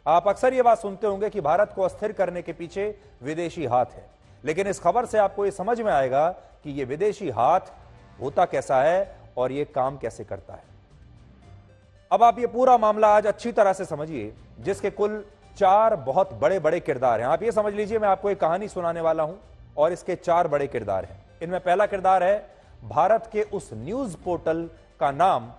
आप अक्सर यह बात सुनते होंगे कि भारत को अस्थिर करने के पीछे विदेशी हाथ है, लेकिन इस खबर से आपको यह समझ में आएगा कि यह विदेशी हाथ होता कैसा है और यह काम कैसे करता है। अब आप ये पूरा मामला आज अच्छी तरह से समझिए, जिसके कुल 4 बहुत बड़े बड़े किरदार हैं। आप ये समझ लीजिए मैं आपको एक कहानी सुनाने वाला हूं और इसके 4 बड़े किरदार हैं। इनमें पहला किरदार है भारत के उस न्यूज पोर्टल का नाम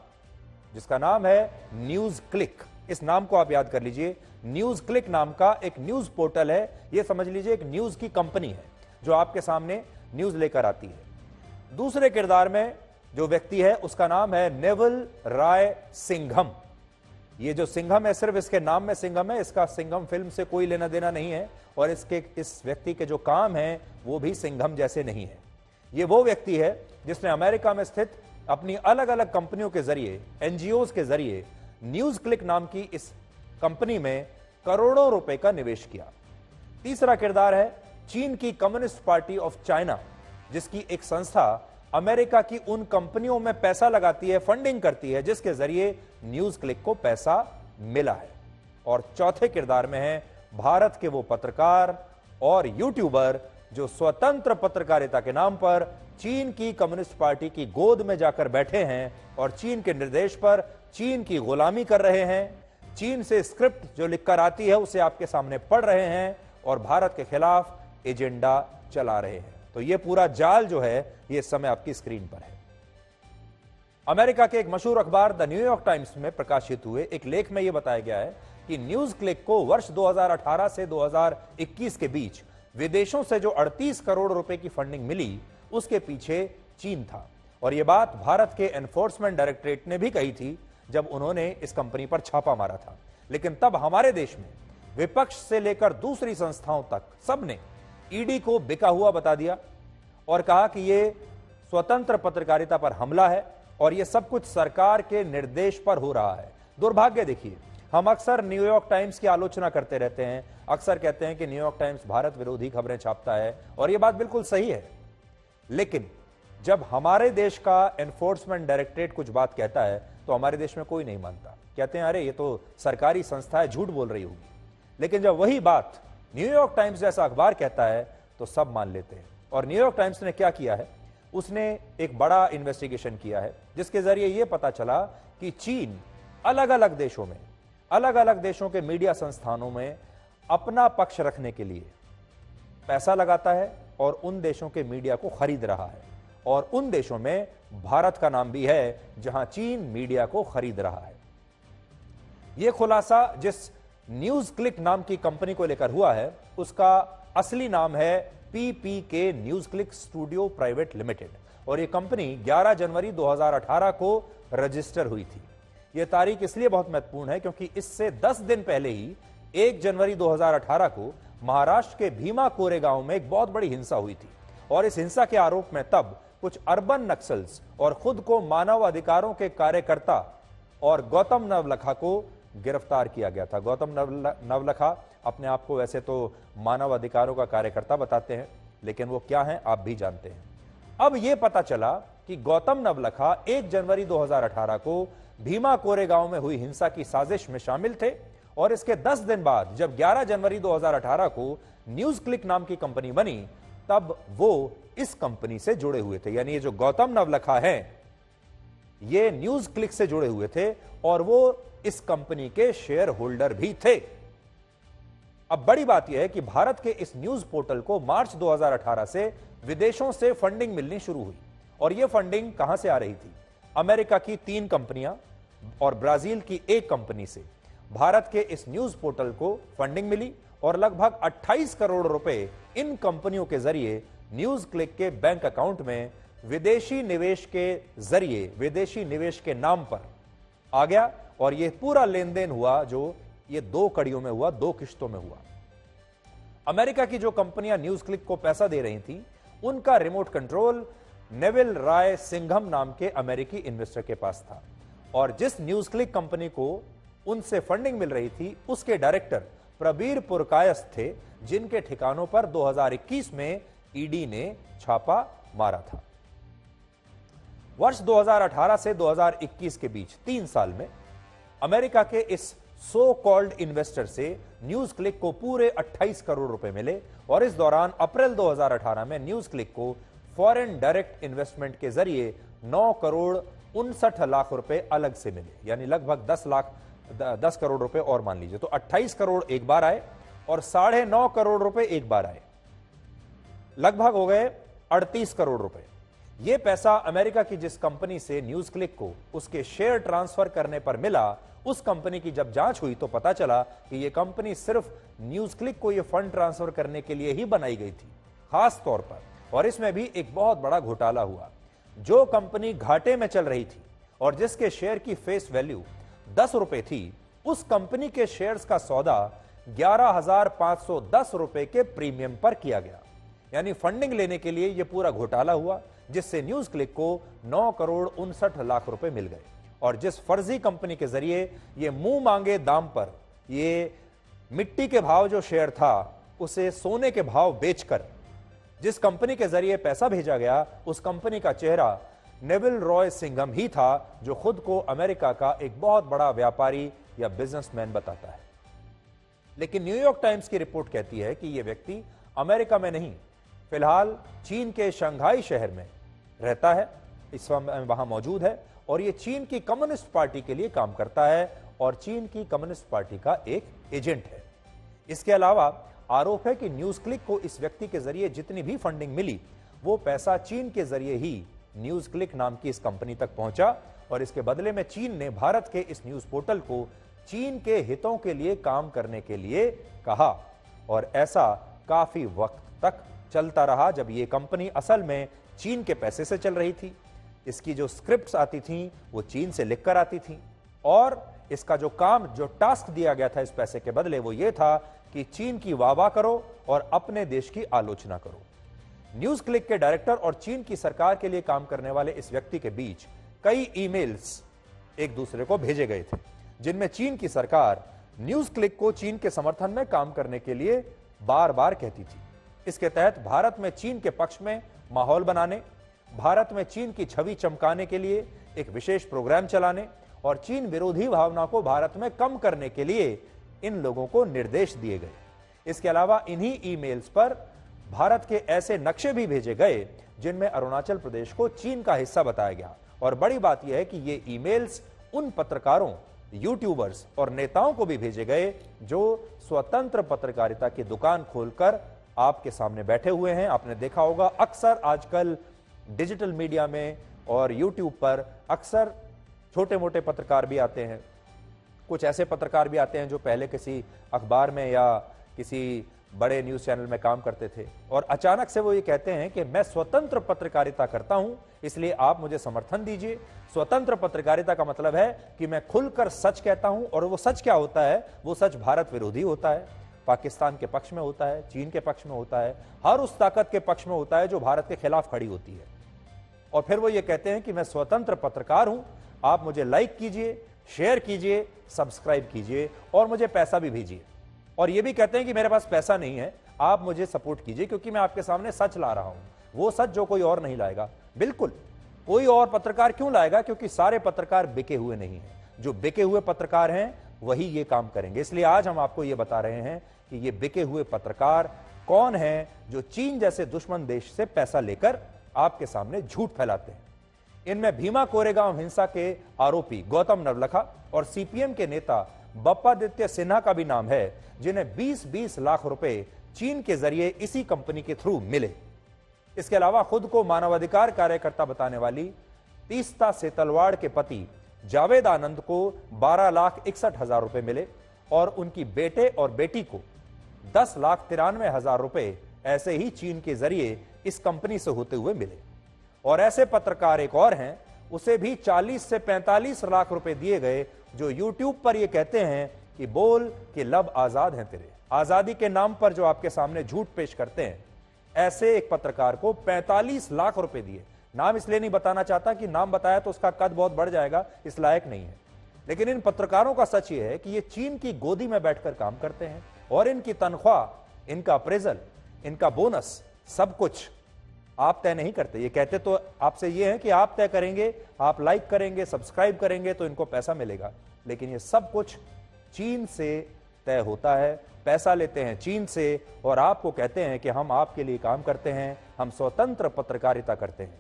जिसका नाम है न्यूज क्लिक। इस नाम को आप याद कर लीजिए। न्यूज क्लिक नाम का एक न्यूज पोर्टल है। यह समझ लीजिए एक न्यूज की कंपनी है जो आपके सामने न्यूज लेकर आती है। दूसरे किरदार में जो व्यक्ति है उसका नाम है नेवल राय सिंघम। ये जो सिंघम है सिर्फ इसके नाम में सिंघम है, इसका सिंघम फिल्म से कोई लेना देना नहीं है और इस व्यक्ति के जो काम है वो भी सिंघम जैसे नहीं है। ये वो व्यक्ति है जिसने अमेरिका में स्थित अपनी अलग अलग कंपनियों के जरिए, एनजीओज के जरिए न्यूज क्लिक नाम की इस कंपनी में करोड़ों रुपए का निवेश किया। तीसरा किरदार है चीन की कम्युनिस्ट पार्टी ऑफ चाइना, जिसकी एक संस्था अमेरिका की उन कंपनियों में पैसा लगाती है, फंडिंग करती है, जिसके जरिए न्यूज क्लिक को पैसा मिला है। और चौथे किरदार में है भारत के वो पत्रकार और यूट्यूबर जो स्वतंत्र पत्रकारिता के नाम पर चीन की कम्युनिस्ट पार्टी की गोद में जाकर बैठे हैं और चीन के निर्देश पर चीन की गुलामी कर रहे हैं। चीन से स्क्रिप्ट जो लिखकर आती है उसे आपके सामने पढ़ रहे हैं और भारत के खिलाफ एजेंडा चला रहे हैं। तो यह पूरा जाल जो है यह इस समय आपकी स्क्रीन पर है। अमेरिका के एक मशहूर अखबार द न्यूयॉर्क टाइम्स में प्रकाशित हुए एक लेख में यह बताया गया है कि न्यूज क्लिक को वर्ष 2018 से 2021 के बीच विदेशों से जो 38 करोड़ रुपए की फंडिंग मिली उसके पीछे चीन था। और यह बात भारत के एनफोर्समेंट डायरेक्टरेट ने भी कही थी जब उन्होंने इस कंपनी पर छापा मारा था। लेकिन तब हमारे देश में विपक्ष से लेकर दूसरी संस्थाओं तक सबने ईडी को बिका हुआ बता दिया और कहा कि यह स्वतंत्र पत्रकारिता पर हमला है और यह सब कुछ सरकार के निर्देश पर हो रहा है। दुर्भाग्य देखिए, हम अक्सर न्यूयॉर्क टाइम्स की आलोचना करते रहते हैं, अक्सर कहते हैं कि न्यूयॉर्क टाइम्स भारत विरोधी खबरें छापता है और यह बात बिल्कुल सही है। लेकिन जब हमारे देश का एनफोर्समेंट डायरेक्टरेट कुछ बात कहता है तो हमारे देश में कोई नहीं मानता, कहते हैं अरे ये तो सरकारी संस्था है, झूठ बोल रही होगी। लेकिन जब वही बात न्यूयॉर्क टाइम्स जैसा अखबार कहता है तो सब मान लेते हैं। और न्यूयॉर्क टाइम्स ने क्या किया है, उसने एक बड़ा इन्वेस्टिगेशन किया है जिसके जरिए यह पता चला कि चीन अलग अलग देशों में, अलग अलग देशों के मीडिया संस्थानों में अपना पक्ष रखने के लिए पैसा लगाता है और उन देशों के मीडिया को खरीद रहा है। और उन देशों में भारत का नाम भी है जहां चीन मीडिया को खरीद रहा है। यह खुलासा जिस न्यूज क्लिक नाम की कंपनी को लेकर हुआ है उसका असली नाम है PPK news click studio private limited और यह कंपनी 11 जनवरी 2018 को रजिस्टर हुई थी। यह तारीख इसलिए बहुत महत्वपूर्ण है क्योंकि इससे 10 दिन पहले ही 1 जनवरी 2018 को महाराष्ट्र के भीमा कोरेगांव में एक बहुत बड़ी हिंसा हुई थी और इस हिंसा के आरोप में तब कुछ अर्बन नक्सल्स और खुद को मानव अधिकारों के कार्यकर्ता और गौतम नवलखा को गिरफ्तार किया गया था। गौतम नवलखा अपने आप को वैसे तो मानव अधिकारों का कार्यकर्ता बताते हैं, लेकिन वो क्या हैं आप भी जानते हैं। अब यह पता चला कि गौतम नवलखा 1 जनवरी 2018 को भीमा कोरेगांव में हुई हिंसा की साजिश में शामिल थे और इसके 10 दिन बाद जब 11 जनवरी 2018 को न्यूज क्लिक नाम की कंपनी बनी तब वो इस कंपनी से जुड़े हुए थे। यानी ये जो गौतम नवलखा हैं ये न्यूज क्लिक से जुड़े हुए थे और वो इस कंपनी के शेयर होल्डर भी थे। अब बड़ी बात यह है कि भारत के इस न्यूज पोर्टल को मार्च 2018 से विदेशों से फंडिंग मिलनी शुरू हुई और यह फंडिंग कहां से आ रही थी? अमेरिका की 3 कंपनियां और ब्राजील की एक कंपनी से भारत के इस न्यूज पोर्टल को फंडिंग मिली और लगभग 28 करोड़ रुपए इन कंपनियों के जरिए न्यूज क्लिक के बैंक अकाउंट में विदेशी निवेश के जरिए, विदेशी निवेश के नाम पर आ गया और यह पूरा लेन देन हुआ जो ये 2 कड़ियों में हुआ, 2 किश्तों में हुआ। अमेरिका की जो कंपनियां न्यूज क्लिक को पैसा दे रही थी उनका रिमोट कंट्रोल नेविल राय सिंघम नाम के अमेरिकी इन्वेस्टर के पास था और जिस न्यूज क्लिक कंपनी को उनसे फंडिंग मिल रही थी उसके डायरेक्टर प्रबीर पुरकायस्थ थे जिनके ठिकानों पर 2021 में ईडी ने छापा मारा था। वर्ष 2018 से 2021 के बीच 3 साल में अमेरिका के इस सो कॉल्ड इन्वेस्टर से न्यूज क्लिक को पूरे 28 करोड़ रुपए मिले और इस दौरान अप्रैल 2018 में न्यूज क्लिक को फॉरेन डायरेक्ट इन्वेस्टमेंट के जरिए 9 करोड़ 59 लाख रुपए अलग से मिले, यानी लगभग 10 करोड़ रुपए और मान लीजिए। तो 28 करोड़ एक बार आए और 9.5 करोड़ रुपए एक बार आए, लगभग हो गए 38 करोड़ रुपए। यह पैसा अमेरिका की जिस कंपनी से न्यूज क्लिक को उसके शेयर ट्रांसफर करने पर मिला, उस कंपनी की जब जांच हुई तो पता चला कि यह कंपनी सिर्फ न्यूज क्लिक को यह फंड ट्रांसफर करने के लिए ही बनाई गई थी, खास तौर पर। और इसमें भी एक बहुत बड़ा घोटाला हुआ। जो कंपनी घाटे में चल रही थी और जिसके शेयर की फेस वैल्यू 10 रुपए थी, उस कंपनी के शेयर्स का सौदा 11,510 रुपए के प्रीमियम पर किया गया। यानी फंडिंग लेने के लिए यह पूरा घोटाला हुआ, जिससे न्यूज क्लिक को 9 करोड़ 59 लाख रुपए मिल गए। और जिस फर्जी कंपनी के जरिए ये मुंह मांगे दाम पर ये मिट्टी के भाव जो शेयर था उसे सोने के भाव बेचकर जिस कंपनी के जरिए पैसा भेजा गया, उस कंपनी का चेहरा नेविल रॉय सिंघम ही था, जो खुद को अमेरिका का एक बहुत बड़ा व्यापारी या बिजनेसमैन बताता है। लेकिन न्यूयॉर्क टाइम्स की रिपोर्ट कहती है कि यह व्यक्ति अमेरिका में नहीं, फिलहाल चीन के शंघाई शहर में रहता है, इस समय वहां मौजूद है और यह चीन की कम्युनिस्ट पार्टी के लिए काम करता है और चीन की कम्युनिस्ट पार्टी का एक एजेंट है। इसके अलावा आरोप है कि न्यूज क्लिक को इस व्यक्ति के जरिए जितनी भी फंडिंग मिली, वो पैसा चीन के जरिए ही न्यूज क्लिक नाम की इस कंपनी तक पहुंचा और इसके बदले में चीन ने भारत के इस न्यूज पोर्टल को चीन के हितों के लिए काम करने के लिए कहा। और ऐसा काफी वक्त तक चलता रहा, जब यह कंपनी असल में चीन के पैसे से चल रही थी। इसकी जो स्क्रिप्ट्स आती थी वो चीन से लिखकर आती थी और इसका जो काम, जो टास्क दिया गया था इस पैसे के बदले, वो ये था कि चीन की वाहवाह करो और अपने देश की आलोचना करो। न्यूज क्लिक के डायरेक्टर और चीन की सरकार के लिए काम करने वाले इस व्यक्ति के बीच कई ईमेल्स एक दूसरे को भेजे गए थे, जिनमें चीन की सरकार न्यूज क्लिक को चीन के समर्थन में काम करने के लिए बार बार कहती थी। इसके तहत भारत में चीन के पक्ष में माहौल बनाने, भारत में चीन की छवि चमकाने के लिए एक विशेष प्रोग्राम चलाने और चीन विरोधी भावना को भारत में कम करने के लिए इन लोगों को निर्देश दिए गए। इसके अलावा इन्हीं ईमेल्स पर भारत के ऐसे नक्शे भी भेजे गए जिनमें अरुणाचल प्रदेश को चीन का हिस्सा बताया गया। और बड़ी बात यह है कि ये ईमेल्स उन पत्रकारों, यूट्यूबर्स और नेताओं को भी भेजे गए जो स्वतंत्र पत्रकारिता की दुकान खोलकर आपके सामने बैठे हुए हैं। आपने देखा होगा अक्सर आजकल डिजिटल मीडिया में और यूट्यूब पर अक्सर छोटे मोटे पत्रकार भी आते हैं, कुछ ऐसे पत्रकार भी आते हैं जो पहले किसी अखबार में या किसी बड़े न्यूज चैनल में काम करते थे और अचानक से वो ये कहते हैं कि मैं स्वतंत्र पत्रकारिता करता हूं, इसलिए आप मुझे समर्थन दीजिए। स्वतंत्र पत्रकारिता का मतलब है कि मैं खुलकर सच कहता हूं और वो सच क्या होता है? वो सच भारत विरोधी होता है, पाकिस्तान के पक्ष में होता है, चीन के पक्ष में होता है, हर उस ताकत के पक्ष में होता है जो भारत के खिलाफ खड़ी होती है। और फिर वो ये कहते हैं कि मैं स्वतंत्र पत्रकार हूं, आप मुझे लाइक कीजिए, शेयर कीजिए, सब्सक्राइब कीजिए और मुझे पैसा भी भेजिए। और ये भी कहते हैं कि मेरे पास पैसा नहीं है, आप मुझे सपोर्ट कीजिए क्योंकि मैं आपके सामने सच ला रहा हूं, वो सच जो कोई और नहीं लाएगा। बिल्कुल, कोई और पत्रकार क्यों लाएगा? क्योंकि सारे पत्रकार बिके हुए नहीं हैं। जो बिके हुए पत्रकार हैं वही ये काम करेंगे। इसलिए आज हम आपको ये बता रहे हैं कि ये बिके हुए पत्रकार कौन हैं जो चीन जैसे दुश्मन देश से पैसा लेकर आपके सामने झूठ फैलाते हैं। इनमें भीमा कोरेगांव हिंसा के आरोपी गौतम नवलखा और सीपीएम के नेता बप्पादित्य सिन्हा का भी नाम है, जिन्हें 20-20 लाख रुपए चीन के जरिए इसी कंपनी के थ्रू मिले। इसके अलावा खुद को मानवाधिकार कार्यकर्ता बताने वाली तीस्ता सेतलवाड़ के पति जावेद आनंद को 12,61,000 रुपए मिले और उनकी बेटे और बेटी को 10,93,000 रुपए ऐसे ही चीन के जरिए इस कंपनी से होते हुए मिले। और ऐसे पत्रकार एक और हैं, उसे भी 40 से 45 लाख रुपए दिए गए, जो यूट्यूब पर ये कहते हैं कि बोल कि लब आजाद हैं तेरे। आजादी के नाम पर जो आपके सामने झूठ पेश करते हैं, ऐसे एक पत्रकार को 45 लाख रुपए दिए। नाम इसलिए नहीं बताना चाहता कि नाम बताया तो उसका कद बहुत बढ़ जाएगा, इस लायक नहीं है। लेकिन इन पत्रकारों का सच ये है कि ये चीन की गोदी में बैठकर काम करते हैं और इनकी तनख्वाह, इनका अप्रेजल, इनका बोनस, सब कुछ आप तय नहीं करते। ये कहते तो आपसे ये है कि आप तय करेंगे, आप लाइक करेंगे, सब्सक्राइब करेंगे तो इनको पैसा मिलेगा, लेकिन ये सब कुछ चीन से तय होता है, पैसा लेते हैं चीन से और आपको कहते हैं कि हम आपके लिए काम करते हैं, हम स्वतंत्र पत्रकारिता करते हैं।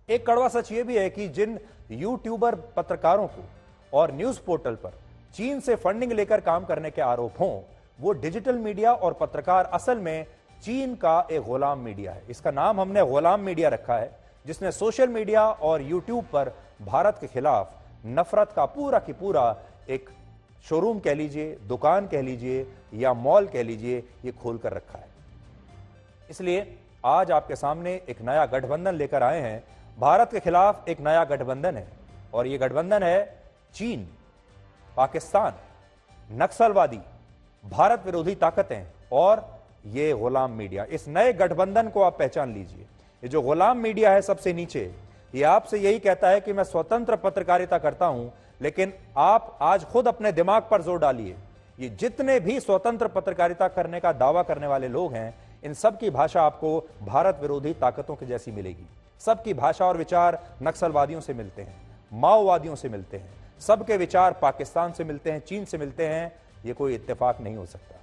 एक कड़वा सच यह भी है कि जिन यूट्यूबर पत्रकारों को और न्यूज पोर्टल पर चीन से फंडिंग लेकर काम करने के आरोप हों, वो डिजिटल मीडिया और पत्रकार असल में चीन का एक गुलाम मीडिया है। इसका नाम हमने गुलाम मीडिया रखा है, जिसने सोशल मीडिया और यूट्यूब पर भारत के खिलाफ नफरत का पूरा की पूरा एक शोरूम कह लीजिए, दुकान कह लीजिए या मॉल कह लीजिए, ये खोल कर रखा है। इसलिए आज आपके सामने एक नया गठबंधन लेकर आए हैं। भारत के खिलाफ एक नया गठबंधन है और यह गठबंधन है चीन, पाकिस्तान, नक्सलवादी, भारत विरोधी ताकतें और ये गुलाम मीडिया। इस नए गठबंधन को आप पहचान लीजिए। ये जो गुलाम मीडिया है सबसे नीचे, ये आपसे यही कहता है कि मैं स्वतंत्र पत्रकारिता करता हूं, लेकिन आप आज खुद अपने दिमाग पर जोर डालिए। ये जितने भी स्वतंत्र पत्रकारिता करने का दावा करने वाले लोग हैं, इन सब की भाषा आपको भारत विरोधी ताकतों की जैसी मिलेगी। सबकी भाषा और विचार नक्सलवादियों से मिलते हैं, माओवादियों से मिलते हैं, सबके विचार पाकिस्तान से मिलते हैं, चीन से मिलते हैं। ये कोई इत्तेफाक नहीं हो सकता,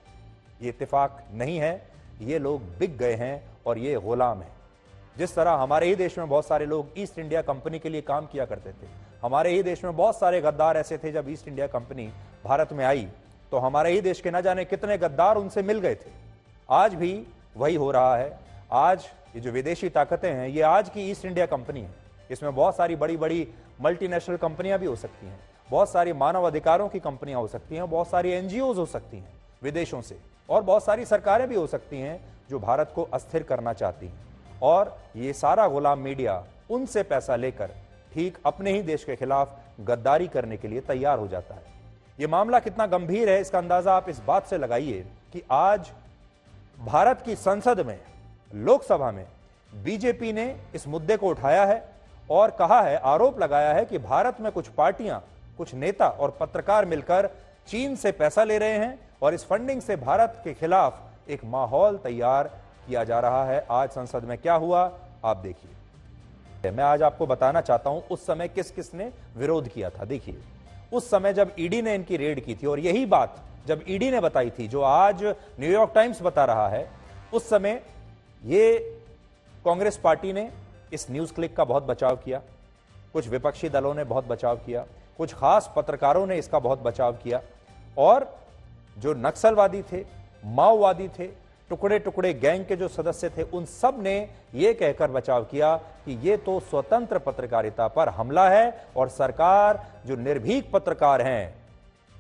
ये इत्तेफाक नहीं है। ये लोग बिक गए हैं और ये गुलाम है। जिस तरह हमारे ही देश में बहुत सारे लोग ईस्ट इंडिया कंपनी के लिए काम किया करते थे, हमारे ही देश में बहुत सारे गद्दार ऐसे थे। जब ईस्ट इंडिया कंपनी भारत में आई तो हमारे ही देश के न जाने कितने गद्दार उनसे मिल गए थे। आज भी वही हो रहा है। आज ये जो विदेशी ताकतें हैं, ये आज की ईस्ट इंडिया कंपनी है। इसमें बहुत सारी बड़ी बड़ी मल्टीनेशनल कंपनियां भी हो सकती हैं, बहुत सारी मानव अधिकारों की कंपनियां हो सकती हैं, बहुत सारी एनजीओज हो सकती हैं विदेशों से, और बहुत सारी सरकारें भी हो सकती हैं जो भारत को अस्थिर करना चाहती हैं। और ये सारा गुलाम मीडिया उनसे पैसा लेकर ठीक अपने ही देश के खिलाफ गद्दारी करने के लिए तैयार हो जाता है। ये मामला कितना गंभीर है, इसका अंदाजा आप इस बात से लगाइए कि आज भारत की संसद में, लोकसभा में बीजेपी ने इस मुद्दे को उठाया है और कहा है, आरोप लगाया है कि भारत में कुछ पार्टियां, कुछ नेता और पत्रकार मिलकर चीन से पैसा ले रहे हैं और इस फंडिंग से भारत के खिलाफ एक माहौल तैयार किया जा रहा है। आज संसद में क्या हुआ आप देखिए। मैं आज आपको बताना चाहता हूं उस समय किस किस ने विरोध किया था। देखिए, उस समय जब ईडी ने इनकी रेड की थी और यही बात जब ईडी ने बताई थी, जो आज न्यूयॉर्क टाइम्स बता रहा है, उस समय ये कांग्रेस पार्टी ने इस न्यूज क्लिक का बहुत बचाव किया, कुछ विपक्षी दलों ने बहुत बचाव किया, कुछ खास पत्रकारों ने इसका बहुत बचाव किया, और जो नक्सलवादी थे, माओवादी थे, टुकड़े टुकड़े गैंग के जो सदस्य थे, उन सब ने यह कहकर बचाव किया कि यह तो स्वतंत्र पत्रकारिता पर हमला है और सरकार जो निर्भीक पत्रकार हैं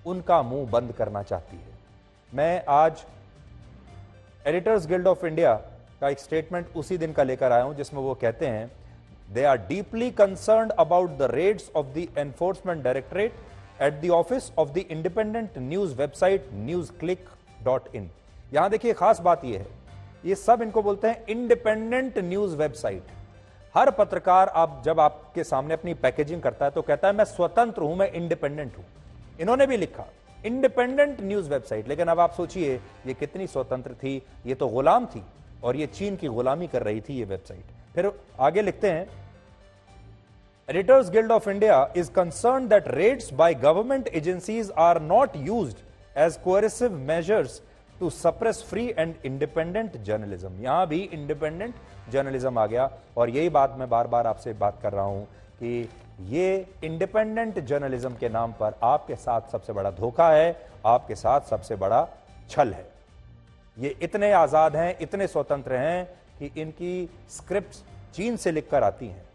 उनका मुंह बंद करना चाहती है। मैं आज एडिटर्स गिल्ड ऑफ इंडिया का एक स्टेटमेंट उसी दिन का लेकर आया हूं, जिसमें वो कहते हैं, they are deeply concerned about the raids of the Enforcement Directorate at the office of the independent news website newsclick.in। यहां देखिए, खास बात यह है, ये सब इनको बोलते हैं इंडिपेंडेंट न्यूज वेबसाइट। हर पत्रकार आप जब आपके सामने अपनी पैकेजिंग करता है तो कहता है मैं स्वतंत्र हूं, मैं इंडिपेंडेंट हूं। इन्होंने भी लिखा इंडिपेंडेंट न्यूज वेबसाइट, लेकिन अब आप सोचिए ये कितनी स्वतंत्र थी। ये तो गुलाम थी और ये चीन की गुलामी कर रही थी ये वेबसाइट। फिर आगे लिखते हैं, editors guild of India is concerned that raids by government agencies are not used as coercive measures to suppress free and independent journalism. यहां भी इंडिपेंडेंट जर्नलिज्म आ गया और यही बात मैं बार बार आपसे बात कर रहा हूं कि ये इंडिपेंडेंट जर्नलिज्म के नाम पर आपके साथ सबसे बड़ा धोखा है, आपके साथ सबसे बड़ा छल है। ये इतने आजाद हैं, इतने स्वतंत्र हैं कि इनकी स्क्रिप्ट्स चीन से लिखकर आती हैं।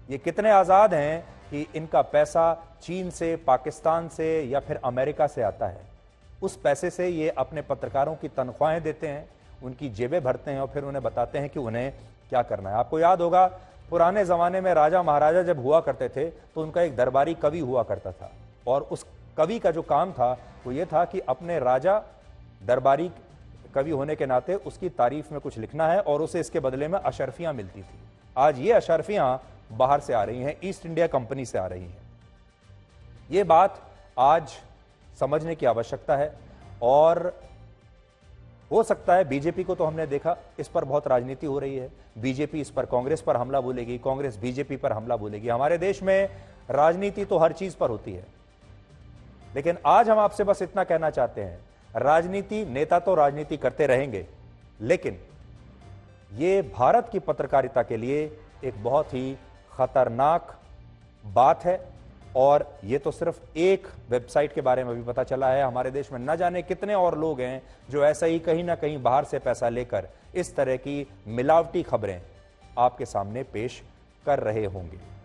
ये कितने आजाद हैं कि इनका पैसा चीन से, पाकिस्तान से या फिर अमेरिका से आता है। उस पैसे से ये अपने पत्रकारों की तनख्वाहें देते हैं, उनकी जेबें भरते हैं और फिर उन्हें बताते हैं कि उन्हें क्या करना है। आपको याद होगा, पुराने जमाने में राजा महाराजा जब हुआ करते थे तो उनका एक दरबारी कवि हुआ करता था और उस कवि का जो काम था वो ये था कि अपने राजा, दरबारी कवि होने के नाते उसकी तारीफ में कुछ लिखना है और उसे इसके बदले में अशर्फियां मिलती थी। आज ये अशर्फियां बाहर से आ रही हैं, ईस्ट इंडिया कंपनी से आ रही हैं। ये बात आज समझने की आवश्यकता है और हो सकता है बीजेपी को तो हमने देखा, इस पर बहुत राजनीति हो रही है। बीजेपी इस पर कांग्रेस पर हमला बोलेगी, कांग्रेस बीजेपी पर हमला बोलेगी। हमारे देश में राजनीति तो हर चीज पर होती है। लेकिन आज हम आपसे बस इतना कहना चाहते हैं, राजनीति, नेता तो राजनीति करते रहेंगे, लेकिन ये भारत की पत्रकारिता के लिए एक बहुत ही खतरनाक बात है। और ये तो सिर्फ एक वेबसाइट के बारे में भी पता चला है। हमारे देश में न जाने कितने और लोग हैं जो ऐसा ही कहीं ना कहीं बाहर से पैसा लेकर इस तरह की मिलावटी खबरें आपके सामने पेश कर रहे होंगे।